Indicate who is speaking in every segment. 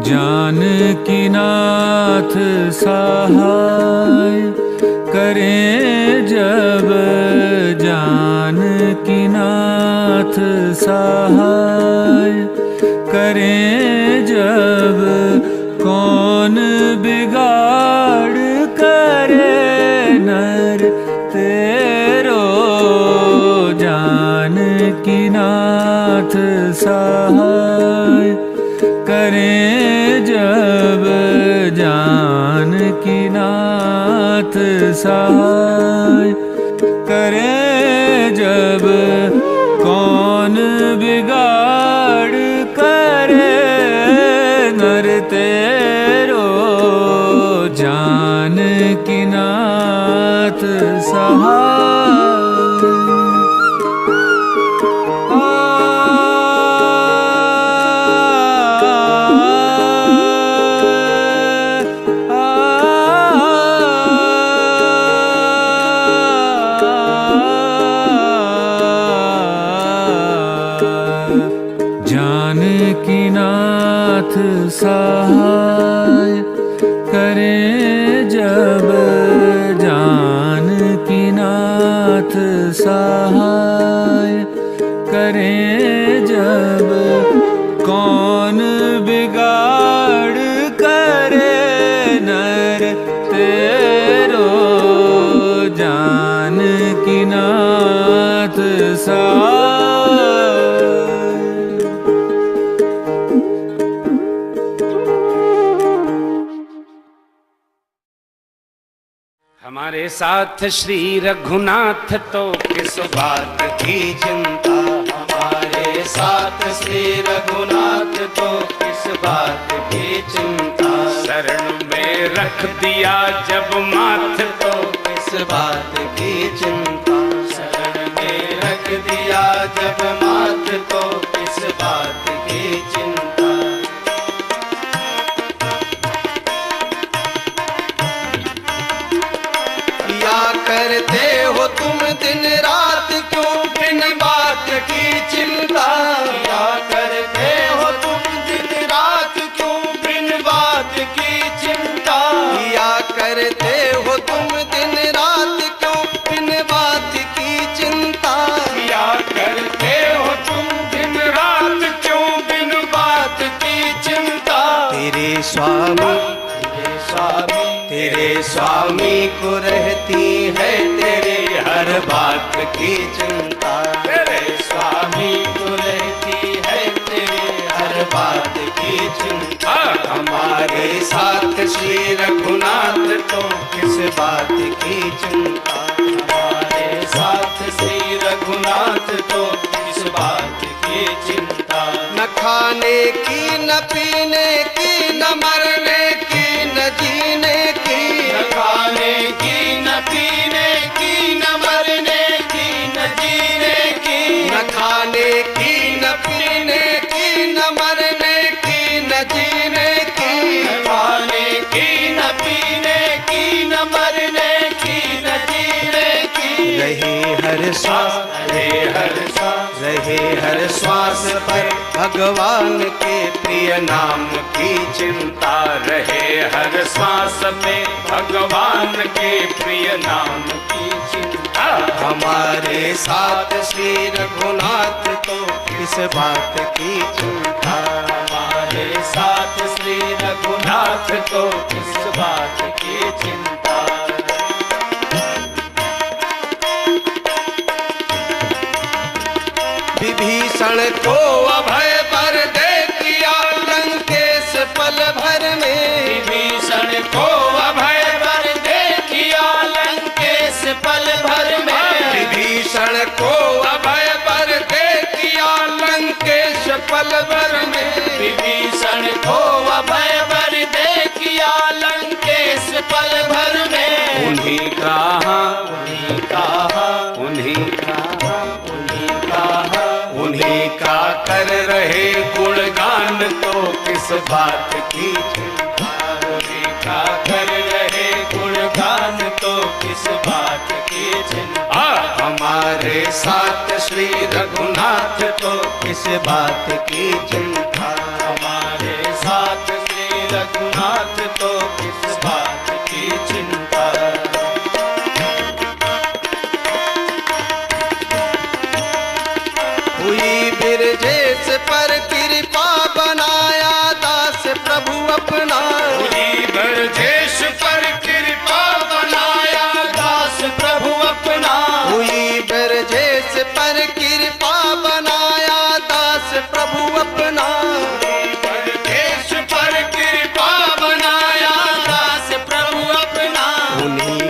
Speaker 1: जानकी नाथ सहाय करें जब, जानकी नाथ सहाय करें जब, कौन बिगाड़ करे नर तेरो। जानकी नाथ सहाय करें जब, जानकी नाथ सहाय करें जब, कौन बिगाड़ करे नर तेरो। जानकी नाथ सहाय। जानकी नाथ सहाय करें जब, जानकी नाथ सहाय करें जब, कौन बिगाड़ करे नर तेरो। जानकी नाथ सहाय।
Speaker 2: हमारे साथ श्री रघुनाथ तो किस बात की चिंता। हमारे साथ श्री रघुनाथ तो किस बात की चिंता। शरण में रख दिया जब माथ तो किस बात की चिंता। शरण में रख दिया जब माथ तो किस बात की चिंता। करते हो तुम दिन रात क्यों बिन बात की चिंता। क्या करते हो तुम दिन रात क्यों बिन बात की चिंता। क्या करते हो तुम दिन रात क्यों बिन बात की चिंता। क्या करते हो तुम दिन रात क्यों बिन बात की चिंता। तेरे स्वामी तेरे स्वामी को रहती है तेरे हर बात की चिंता। तेरे स्वामी को रहती है तेरे हर बात की चिंता। हमारे साथ श्री रघुनाथ तो किस बात की चिंता। हमारे साथ श्री रघुनाथ तो किस बात की चिंता। न खाने की न पीने की न मरने की न जीने की। न खाने की न पीने की न मरने की न जीने की। न खाने की न पीने की न मरने की न जीने की। न खाने की न पीने की न मरने की न जीने की। रहे हर श्वास रहे हर श्वास पर भगवान के प्रिय नाम की चिंता। रहे हर श्वास में भगवान के प्रिय नाम की चिंता। हमारे साथ श्री रघुनाथ तो किस बात की चिंता। हमारे साथ श्री रघुनाथ तो किस बात की चिंता। विभीषण को अभय वर दे दिया लंकेश पल भर में। विभीषण को अभय वर दे दिया लंकेश पल भर में। विभीषण को अभय वर दे दिया लंकेश पल भर में। विभीषण को अभय वर दे दिया लंकेश पल भर में। उन्हीं कहा उन्हीं कहा उन्हीं कहा उन्हीं कहा उन्हीं का कर रहे गुणगान तो किस बात की चिंता। उन्हीं का कर रहे गुणगान तो किस बात की चिंता। हमारे साथ श्री रघुनाथ तो किस बात की चिंता। हमारे साथ श्री कृपा बनाया दास प्रभु अपना। हुई ब्रजेश पर कृपा बनाया दास प्रभु अपना। हुई ब्रजेश पर कृपा बनाया दास प्रभु अपना। ब्रजेश पर कृपा बनाया दास प्रभु अपना। उन्हीं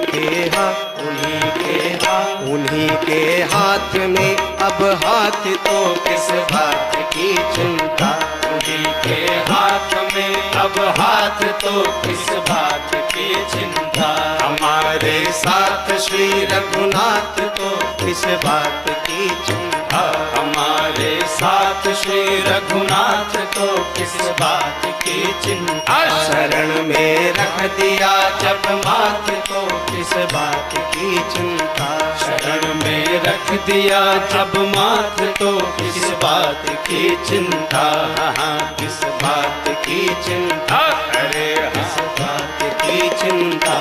Speaker 2: के हाथ में अब हाथ तो किस बात की चिंता। उन्हीं के हाथ में अब हाथ तो किस बात की चिंता। हमारे साथ श्री रघुनाथ तो किस बात की चिंता। हमारे साथ श्री रघुनाथ तो किस बात की चिंता। शरण में रख दिया जब माथ तो किस बात की चिंता। शरण में रख दिया जब माथ तो किस बात की चिंता। हाँ किस बात की चिंता। अरे किस बात की चिंता।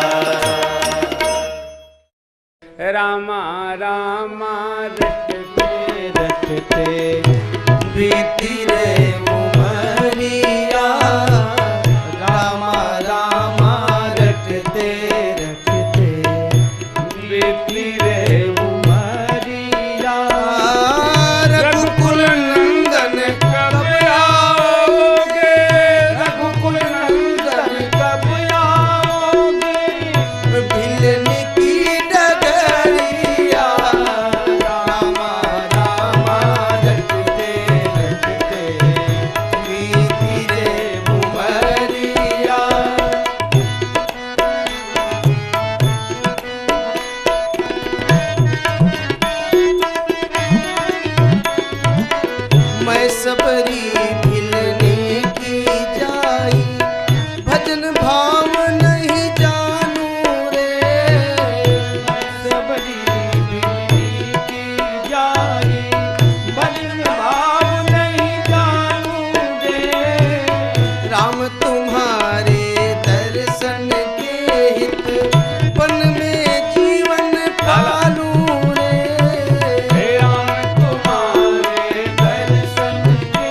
Speaker 3: रामा रामा रटते रटते
Speaker 2: बीती रे उमरिया। रामा रामा रटते रटते
Speaker 3: बीती रे उमरिया।
Speaker 2: रघुकुल नंदन
Speaker 3: कब आओगे, रघुकुल नंदन कब आओगे।
Speaker 2: भिलने की डगरिया। रामा रामा रटते रटते बीती रे उमरिया। मैं सबरी भिलने की जाई भजन भाव नहीं जानू रे।
Speaker 3: सबरी बिजली की जाई भजन भाव नहीं जानू रे।
Speaker 2: राम तुम्हारे दर्शन के हित वन में जीवन पालू रे।
Speaker 3: हे राम तुम्हारे दर्शन के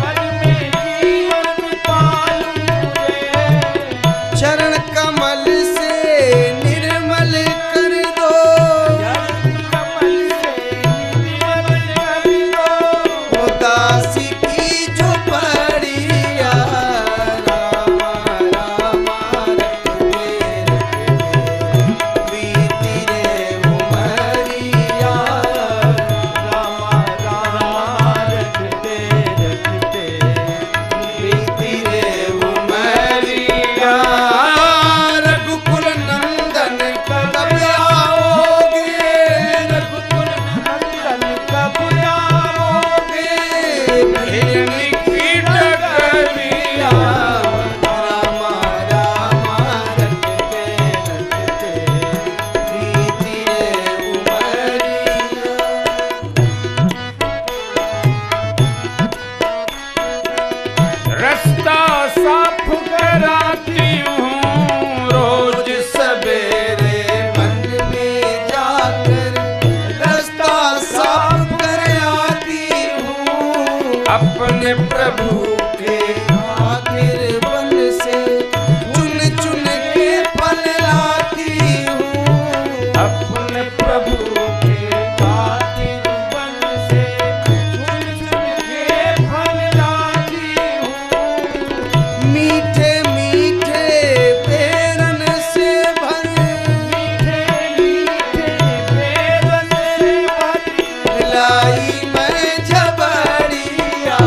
Speaker 3: मन में जीवन पालू रे।
Speaker 2: चरण कमल से निर्मल कर दो।
Speaker 3: कमल से निर्मल कर दो।
Speaker 2: उदासी की झोपड़िया। रामा रामा रटते रटते बीती रे उमरिया।
Speaker 3: रामा रामा रटते रटते
Speaker 2: बीती रे उमरिया। रघुकुल नंदन कब आओगे।
Speaker 3: रघुकुल नंदन कब आओगे।
Speaker 2: भिलने की डगरिया। रामा रामा रटते रटते बीती रे उमरिया।
Speaker 3: रास्ता साफ कराती हूँ रोज
Speaker 2: सवेरे मन में जाकर रास्ता साफ कर आती हूँ। अपने प्रभु के खातिर वन से चुन चुन के फल लाती हूँ।
Speaker 3: अपने प्रभु के खातिर वन से चुन चुन के फल लाती हूँ।
Speaker 2: मीठे मीठे पेरन से भरे
Speaker 3: मीठे मीठे बेरन से भरी
Speaker 2: लाई मैं झबड़िया।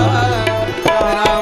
Speaker 2: रामा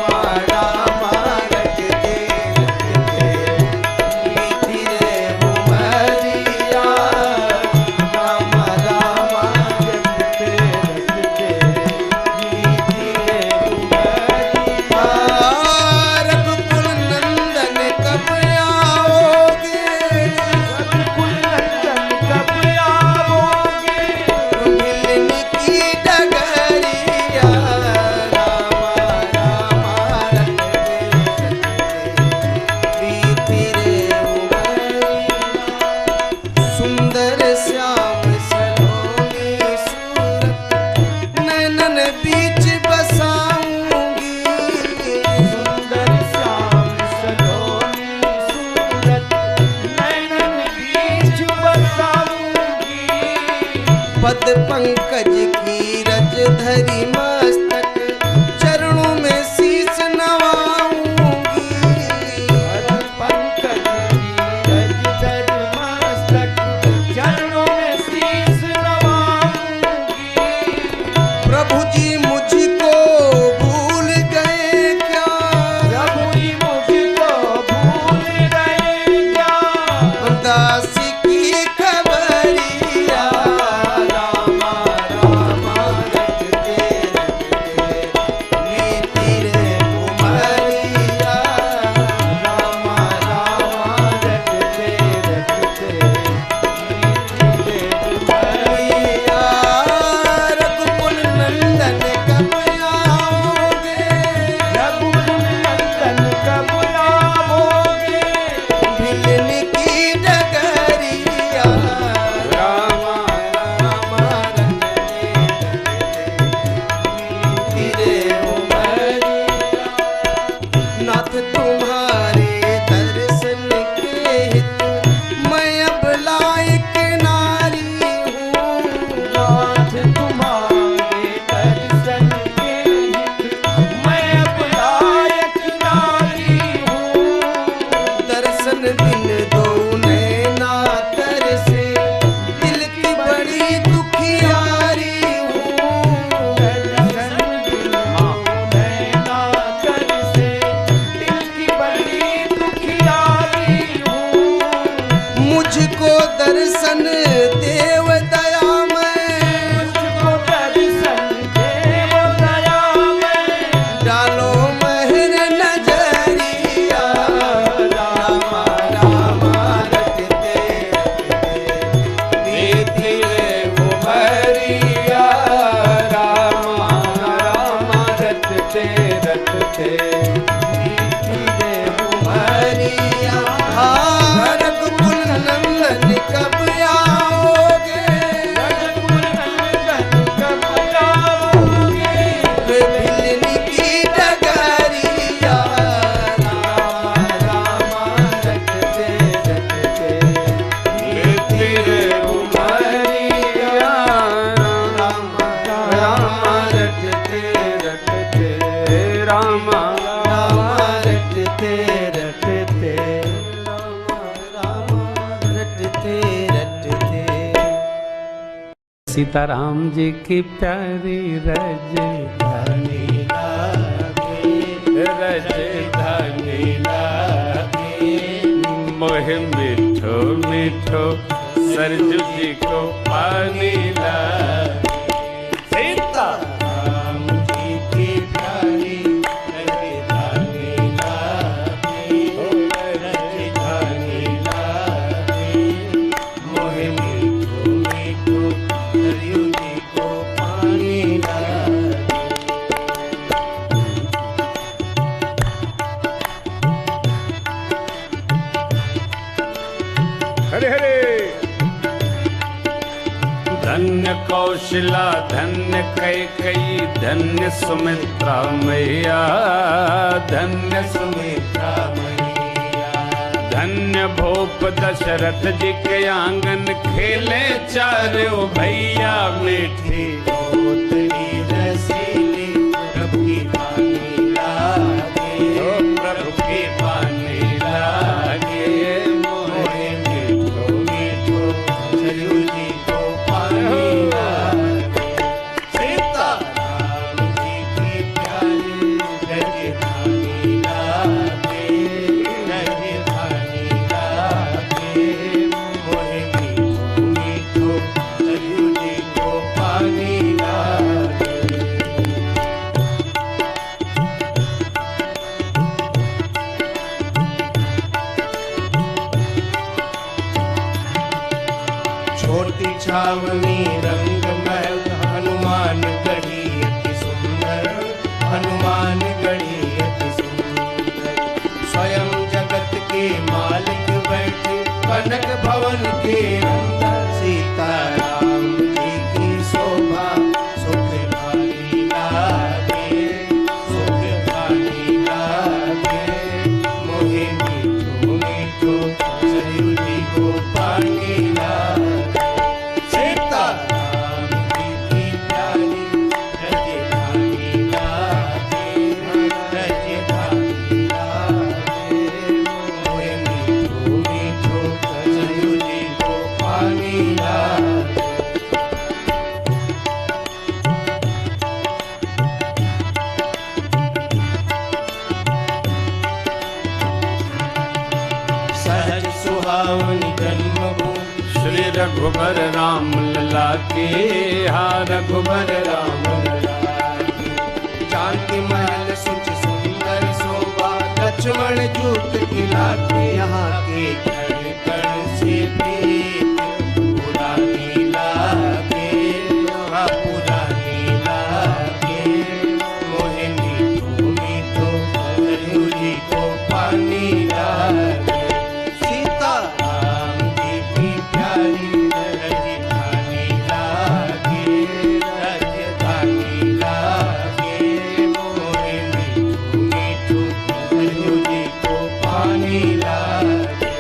Speaker 4: पद पंकज की रज धरी मस्तक, चरणों में शीश नवाऊंगी।
Speaker 3: पद पंकज की रज धरी मस्तक, चरणों में शीश नवाऊंगी।
Speaker 4: प्रभु जी मुझको भूल गए क्या?
Speaker 3: प्रभु जी मुझको भूल गए क्या?
Speaker 4: दासी की खबरिया,
Speaker 3: रामा रामा रटते रटते
Speaker 4: नीति रे कुमारिया।
Speaker 3: रामा रामा रटते रटते नीति रे
Speaker 4: मैया रघुकुल नंदन कब आओगे?
Speaker 3: रघुकुल नंदन कब आओगे?
Speaker 4: भिलनी की डगरिया,
Speaker 3: रामा रामा रटते
Speaker 4: नीति रे उमरिया। नाथ तुम्हारे दर्शन के हित मैं अब लायक नारी हूँ।
Speaker 3: नाथ तुम्हारे दर्शन के हित मैं अब लायक नारी हूँ।
Speaker 4: दर्शन दिन दो नैना तरसे, दिल की बड़ी दुखियारी हूँ।
Speaker 3: दर्शन दिल नैना तरसे, दिल की बड़ी दुखियारी हूँ।
Speaker 4: मुझको दर्शन देव दया में,
Speaker 3: मुझको दर्शन देव दया में,
Speaker 4: डालो महर नजरिया।
Speaker 3: रामा
Speaker 4: रामा रटते रटते नीति रे उमरिया।
Speaker 3: रामा रामा रटते रटते नीति रे
Speaker 4: उमरिया। हाँ, रघुकुल नंदन कब आओगे?
Speaker 3: रघुकुल नंदन कब आओगे?
Speaker 4: भिलनी की डगरिया,
Speaker 3: रामा रामा रटते रटते नीति रे उमरिया। रामा रामा रटते रटते रामा रामा रटते रटते
Speaker 4: रटते रटते।
Speaker 5: सीताराम जी की प्यारी रज
Speaker 3: धनी लागे, रज धनी लागे।
Speaker 5: मोहे मिठो मिठो सरजू जी को पानी लागे।
Speaker 3: सीताराम जी की प्यारी रज धनी लागे, रज धनी लागे। मोहे मीठो मीठो सरयू जी को पानी लागे।
Speaker 5: हरे हरे। धन्य कौशला धन्य कैकेयी धन्य सुमित्रा मैया, धन्य
Speaker 3: सुमित्रा मैया,
Speaker 5: धन्य भूप दशरथ जी के आंगन खेले चारों भैया मीठी।
Speaker 3: पोतरी रसीली प्रभु की पानी लागे।
Speaker 5: ओ प्रभु की पानी लागे।
Speaker 3: मोहे मीठो मीठो सरयू जी को पानी लागे। सीताराम जी की प्यारी राजधानी लागे, राजधानी लागे। मोहे मीठो मीठो सरयू जी को पानी लागे। छोटी छावनी रंग महल हनुमान गढ़ी अति सुंदर, हनुमान गढ़ी अति सुंदर। स्वयं जगत के मालिक बैठे कनक भवन के अंदर। सीताराम जी की शोभा सुख भारी लागे, सुख भारी लागे। मोहे मीठो मीठो सरयू जी को पानी लागे। सीताराम
Speaker 5: रघुबर राम लला के, हा रघुबर राम लला के।
Speaker 3: जानकी महल सुच सुंदर शोभा, लक्ष्मण जूत खिला के, यहाँ के कण कण से प्रीत पुरानी लागे, हाँ पुरानी लागे। मोहिनी भूमि तो सरयुजी को पानी लागे, सीता राम जी की प्यारी राजधानी लागे, राजधानी लागे। मोहिनी भूमि तो सरयुजी को पानी लागे।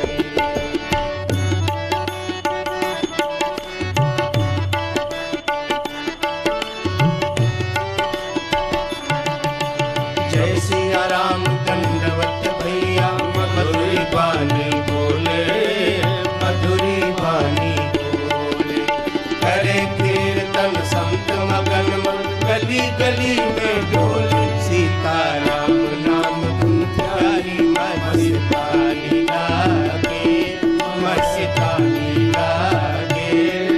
Speaker 3: जय सिया राम दंडवत भैया, मधुरी बानी बोले, मधुरी बानी बोले। करे कीर्तन संत मगन मन, गली गली में डोले। सीता राम नाम धुन प्यारी, मस्तानी लागे, मस्तानी लागे।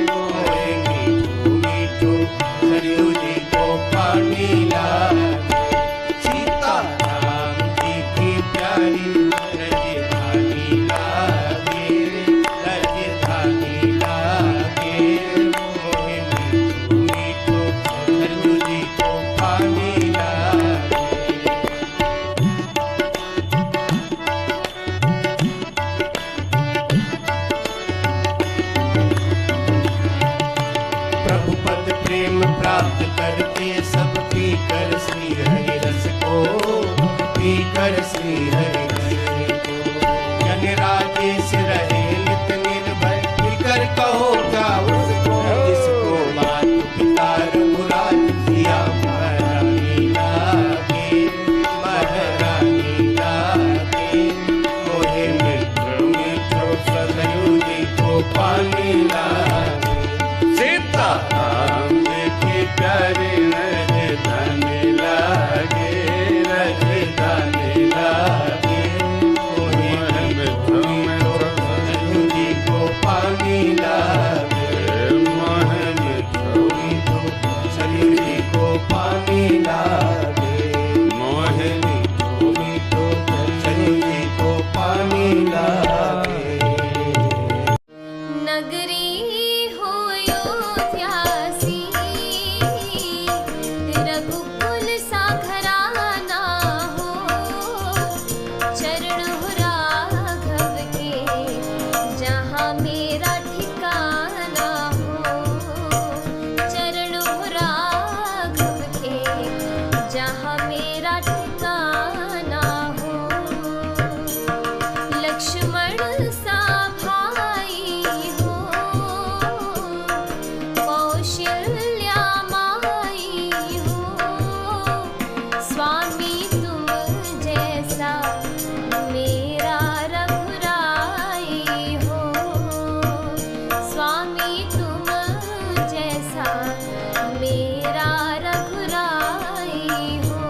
Speaker 3: मोहिनी भूमि तो सरयू जी को पानी लागे। सीता राम जी की प्यारी राजधानी लागे, राजधानी लागे। मोहिनी भूमि तो सरयू जी को पानी लागे। प्रभु पद प्रेम प्राप्त करते सब, पीकर श्री हरि रस को, पीकर श्री हरि रस को। जन राजेश रहे नित निर्भय, पीकर कहो क्या उसको, जिसको मात पिता रघुराज दिया। महारानी लागे, महारानी लागे। मोहे मित्र मित्रो सरयू जी को पानी लागे। सीता राम जी की प्यारी राजधानी लागे, राजधानी लागे। मोहिनी भूमि तो सरयू जी को पानी लागे, मोहिनी भूमि तो सरयू जी को पानी लागे। मोहिनी भूमि तो सरयू जी को पानी लागे।
Speaker 6: नगरी हो अयोध्यासी, रघुकुल सा घराना हो। चरण हो राघव के, जहाँ मेरा ठिकाना हो। चरण हो राघव के, जहाँ मेरा ठिकाना हो। लक्ष्मण सा भाई हो, कौशल्या माई हो। स्वामी तुम जैसा मेरा रघुराई हो। स्वामी तुम जैसा मेरा रघुराई हो।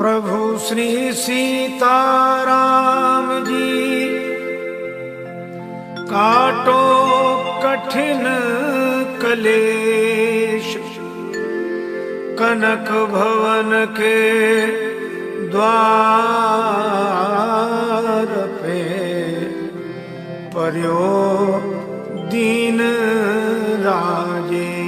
Speaker 7: प्रभु श्री सीताराम जी काटो कठिन कलेश, कनक भवन के द्वार पे पर्यो दीन राजेश।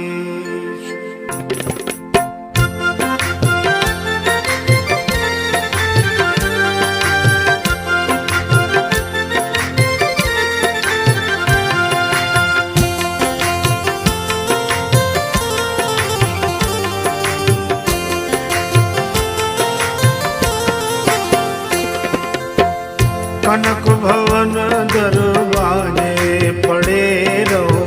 Speaker 7: कनक भवन दरवाजे पड़े रहो,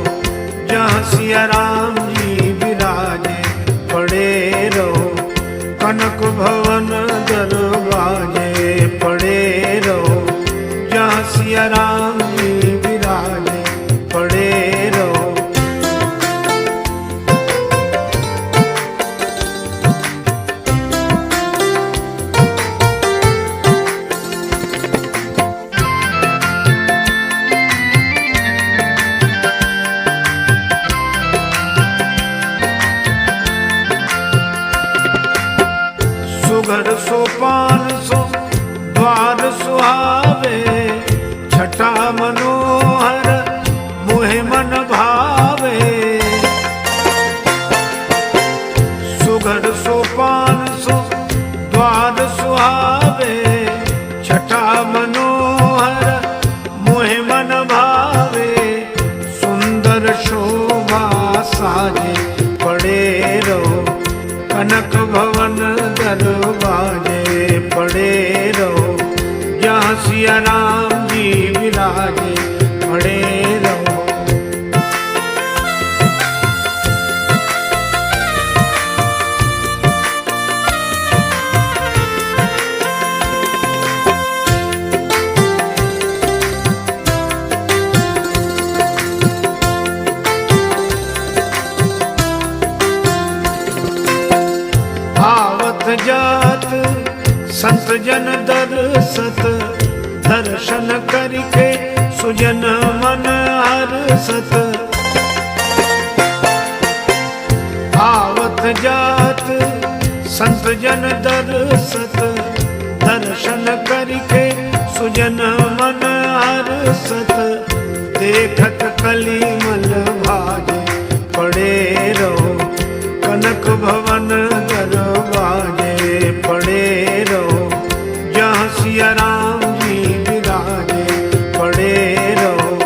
Speaker 7: जहाँ सिया राम जी विराजे पड़े रहो। कनक भवन दरवाजे पड़े रहो, जहाँ सिया राम जी विराजे पड़े रहो। सुघर सोपान सो द्वार सुहावे, छटा मनोहर मोहे मन भावे। सुघर सोपान सो द्वार सुहावे, छटा मनोहर मोहे मन भावे। सुंदर शोभा साजे पड़े रहो, कनक भवन दरवाजे पड़े रहो, जहाँ सिया राम जी विराजे पड़े रहो। जात संत जन दरसत, दर्शन करके सुजन मन हरसत। आवत जात संत जन दरसत, दर्शन करके सुजन मन हरसत। देखत कलिमल भाजे पड़े रहो, कनक भवन दरवाजे पड़े रहो, जहाँ सिया राम जी विराजे पड़े रहो।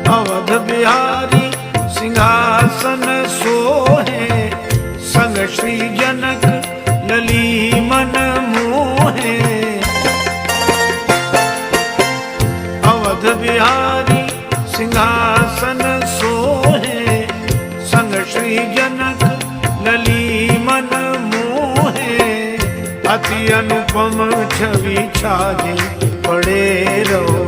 Speaker 7: अवध बिहारी सिंहासन सोहे, संग श्री जनक लली मन मोहे। अवध बिहारी सिंहासन सोहे, संग श्री जनक लली मन मोहे। अति अनुपम छवि छाजे पड़े रहो,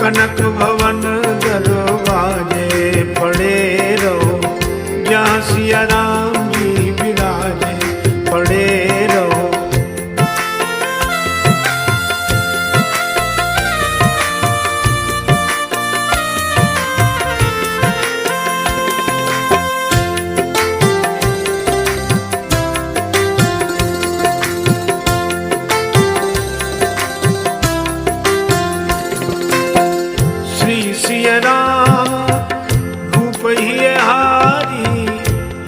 Speaker 7: कनक भवन दरवाजे पड़े रहो, जहाँ सिया राम जी विराजे पड़े रहो। सिया राम रूप ही हारी,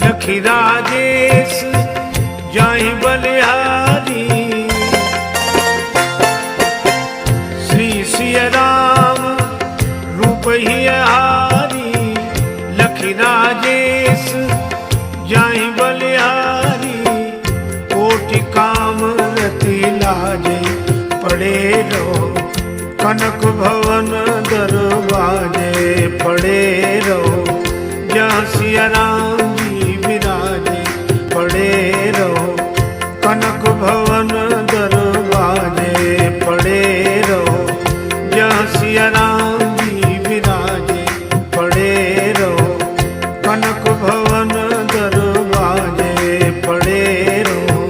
Speaker 7: लखी राजेश जाहि बलिहारी। श्री सिया राम रूप ही हारी, लखी राजेश जाहि बलिहारी। कोटि काम रति लाजे पड़े रहो, कनक भवन दरवाजे पड़े रहो, जहाँ सिया राम कनक भवन दरवाजे पड़े रहो, जहाँ सिया राम जी विराजे पड़े रहो, कनक भवन दरवाजे पड़े रहो।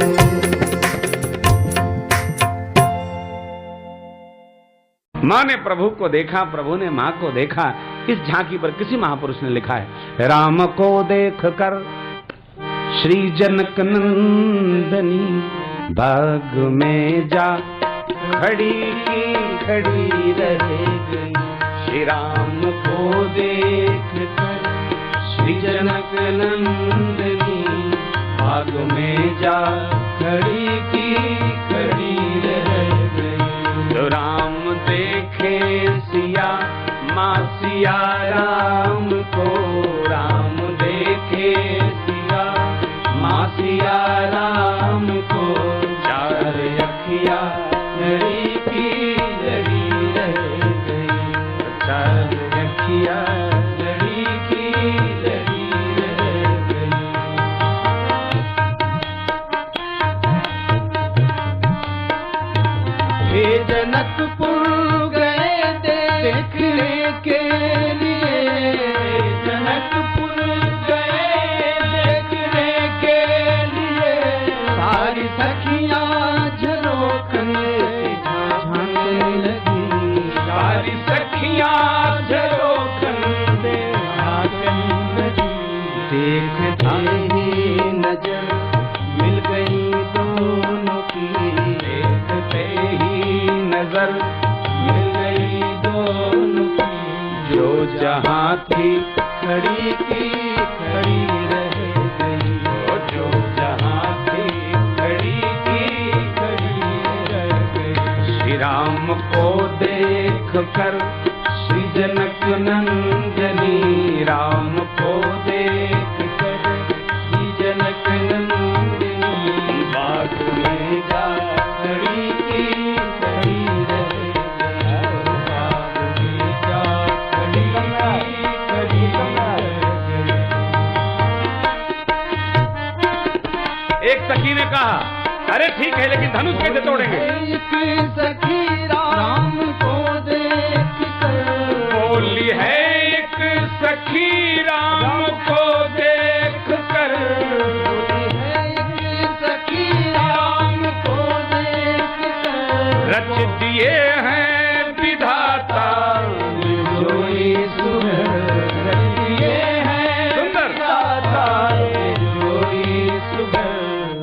Speaker 5: माँ ने प्रभु को देखा, प्रभु ने माँ को देखा। इस झांकी पर किसी महापुरुष ने लिखा है, राम को देख कर श्री जनक नंदनी बाग में जा खड़ी की खड़ी रह गई। श्री राम को देख कर श्री जनक नंदनी बाग में जा खड़ी की खड़ी रह गई। जो राम देखे सिया माँ सिया राम को, राम देखे सिया माँ सिया राम को, चार अखिया लड़ी की लड़ी रह गई। चार अखिया लड़ी की लड़ी रह गई।
Speaker 4: वे जनकपुर गए देखने के लिए, जनकपुर गए देखने के लिए। सारी सखियां झरोखन झांकने लगी,
Speaker 5: सारी सखियां झरोखन
Speaker 4: से झांकने लगी। देखते ही नजर मिल गई दोनों की,
Speaker 5: देखते ही नजर मिल गई दोनों की। जो जहाँ थी
Speaker 4: खड़ी की खड़ी रह गई।
Speaker 5: जो जहाँ थी खड़ी की खड़ी रह गई। श्री राम को देख कर श्री जनक नंदनी, राम को देख कर श्री जनक नंदनी बाग में जा
Speaker 4: खड़ी की खड़ी रह गई।
Speaker 5: बाग में जा खड़ी की खड़ी रह गई। एक सखी ने कहा, अरे ठीक है लेकिन धनुष कैसे तोड़ेंगे?
Speaker 4: एक सखी राम को देख कर
Speaker 5: बोली है एक सखी राम को देख कर,
Speaker 4: एक सखी राम को देख कर।
Speaker 5: रच दिए हैं विधाता
Speaker 4: जोई सुंदर रच दिए हैं
Speaker 5: सुंदर।
Speaker 4: विधाता जोई सुंदर।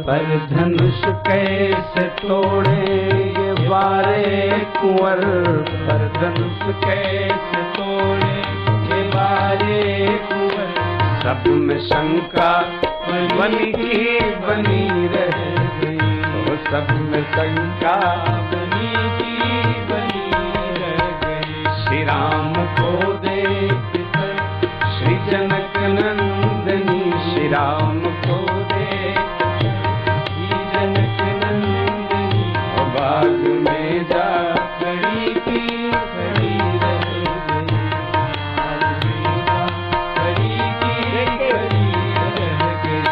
Speaker 4: पर धनुष कैसे तोड़ेंगे बारे कुंवर, पर धनुष कैसे तोड़ेंगे बारे कुंवर।
Speaker 5: सब में शंका बनी की बनी रह गई। सब में शंका
Speaker 4: बनी की बनी रह गई।
Speaker 5: श्री राम को देख कर श्री जनक नंदनी, श्री राम को देख
Speaker 4: श्री जनक नंदनी
Speaker 5: बाग में जा
Speaker 4: खड़ी की खड़ी रह गई। खड़ी की खड़ी रह गई।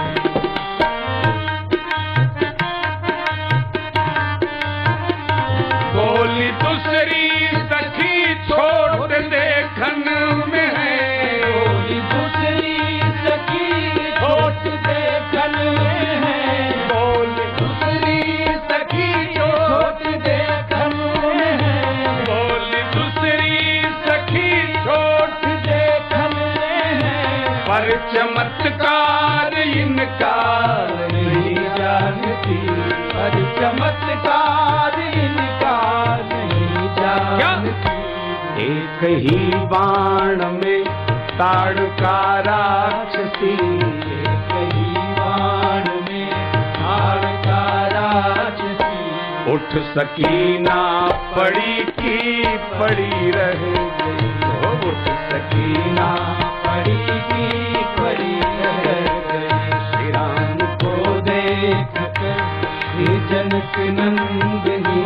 Speaker 5: बोली दूसरी सखी छोड़ देखन में है।
Speaker 4: बोली दूसरी सखी छोट देखन में है।
Speaker 5: बोली
Speaker 4: दूसरी सखी छोट देखन में है।
Speaker 5: बोली दूसरी सखी छोड़
Speaker 4: देखन में है।
Speaker 5: पर चमत्कार इनका
Speaker 4: नहीं जानती, पर चमत्कार इनका नहीं जानती।
Speaker 5: एक ही बाण में ताड़का राक्षसी,
Speaker 4: एक ही बाण में ताड़का राक्षसी।
Speaker 5: उठ सकी ना पड़ी की पड़ी रह गई। उठ सकी ना
Speaker 4: पड़ी की पड़ी रह गई।
Speaker 5: श्री राम
Speaker 4: को देख कर श्री जनक नंदनी